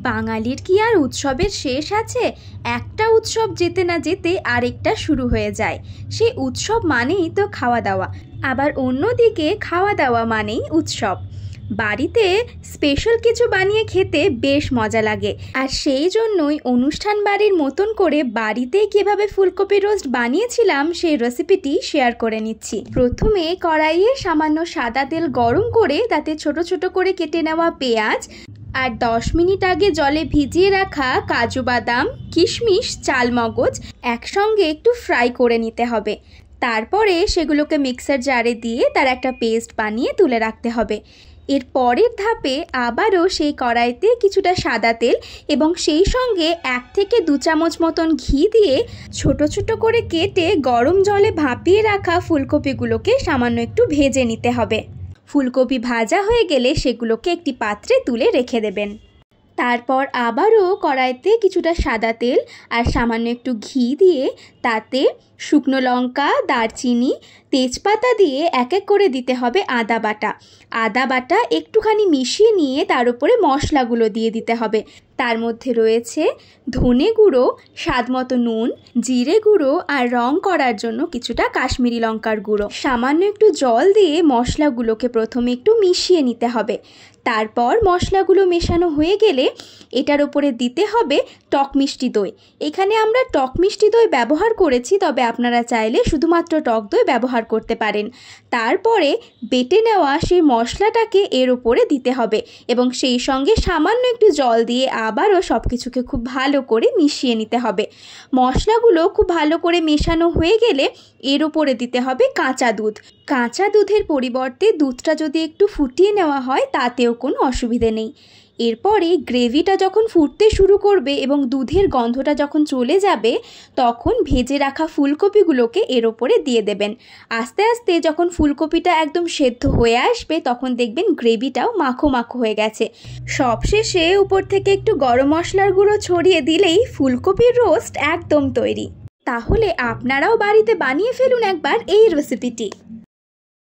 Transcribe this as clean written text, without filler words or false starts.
বাঙালির কি আর উৎসবের শেষ আছে? একটা উৎসব যেতে না যেতে আরেকটা শুরু হয়ে যায়। সেই উৎসব মানেই তো খাওয়া দাওয়া, আবার অন্যদিকে খাওয়া দাওয়া মানেই উৎসব। বাড়িতে স্পেশাল কিছু বানিয়ে খেতে বেশ মজা লাগে, আর সেই জন্যই অনুষ্ঠান বাড়ির মতন করে বাড়িতেই কীভাবে ফুলকপি রোস্ট বানিয়েছিলাম সেই রেসিপিটি শেয়ার করে নিচ্ছি। প্রথমে কড়াইয়ে সামান্য সাদা তেল গরম করে তাতে ছোট ছোট করে কেটে নেওয়া পেঁয়াজ আর 10 মিনিট আগে জলে ভিজিয়ে রাখা কাজু বাদাম, কিশমিশ, চালমগজ একসঙ্গে একটু ফ্রাই করে নিতে হবে। তারপরে সেগুলোকে মিক্সার জারে দিয়ে তার একটা পেস্ট বানিয়ে তুলে রাখতে হবে। এর পরের ধাপে আবারও সেই কড়াইতে কিছুটা সাদা তেল এবং সেই সঙ্গে 1 থেকে 2 চামচ মতন ঘি দিয়ে ছোট ছোট করে কেটে গরম জলে ভাপিয়ে রাখা ফুলকপিগুলোকে সামান্য একটু ভেজে নিতে হবে। ফুলকপি ভাজা হয়ে গেলে সেগুলোকে একটি পাত্রে তুলে রেখে দেবেন। তারপর আবারও কড়াইতে কিছুটা সাদা তেল আর সামান্য একটু ঘি দিয়ে তাতে শুকনো লঙ্কা, দারচিনি, তেজপাতা দিয়ে এক এক করে দিতে হবে আদা বাটা। আদা বাটা একটুখানি মিশিয়ে নিয়ে তার উপরে মশলাগুলো দিয়ে দিতে হবে। তার মধ্যে রয়েছে ধনে গুঁড়ো, স্বাদমতো নুন, জিরে গুঁড়ো আর রং করার জন্য কিছুটা কাশ্মীরি লঙ্কার গুঁড়ো। সামান্য একটু জল দিয়ে মশলাগুলোকে প্রথমে একটু মিশিয়ে নিতে হবে। তারপর মশলাগুলো মেশানো হয়ে গেলে এটার উপরে দিতে হবে টক মিষ্টি দই। এখানে আমরা টক মিষ্টি দই ব্যবহার করেছি, তবে আপনারা চাইলে শুধুমাত্র টক দই ব্যবহার করতে পারেন। তারপরে বেটে নেওয়া সেই মশলাটাকে এর উপরে দিতে হবে এবং সেই সঙ্গে সামান্য একটু জল দিয়ে আবারও সব কিছুকে খুব ভালো করে মিশিয়ে নিতে হবে। মশলাগুলো খুব ভালো করে মেশানো হয়ে গেলে এর উপরে দিতে হবে কাঁচা দুধ। কাঁচা দুধের পরিবর্তে দুধটা যদি একটু ফুটিয়ে নেওয়া হয় তাতেও কোনো অসুবিধে নেই। এরপরে গ্রেভিটা যখন ফুটতে শুরু করবে এবং দুধের গন্ধটা যখন চলে যাবে তখন ভেজে রাখা ফুলকপিগুলোকে এর ওপরে দিয়ে দেবেন। আস্তে আস্তে যখন ফুলকপিটা একদম সেদ্ধ হয়ে আসবে তখন দেখবেন গ্রেভিটাও মাখো মাখো হয়ে গেছে। সবশেষে উপর থেকে একটু গরম মশলার গুঁড়ো ছড়িয়ে দিলেই ফুলকপির রোস্ট একদম তৈরি। তাহলে আপনারাও বাড়িতে বানিয়ে ফেলুন একবার এই রেসিপিটি।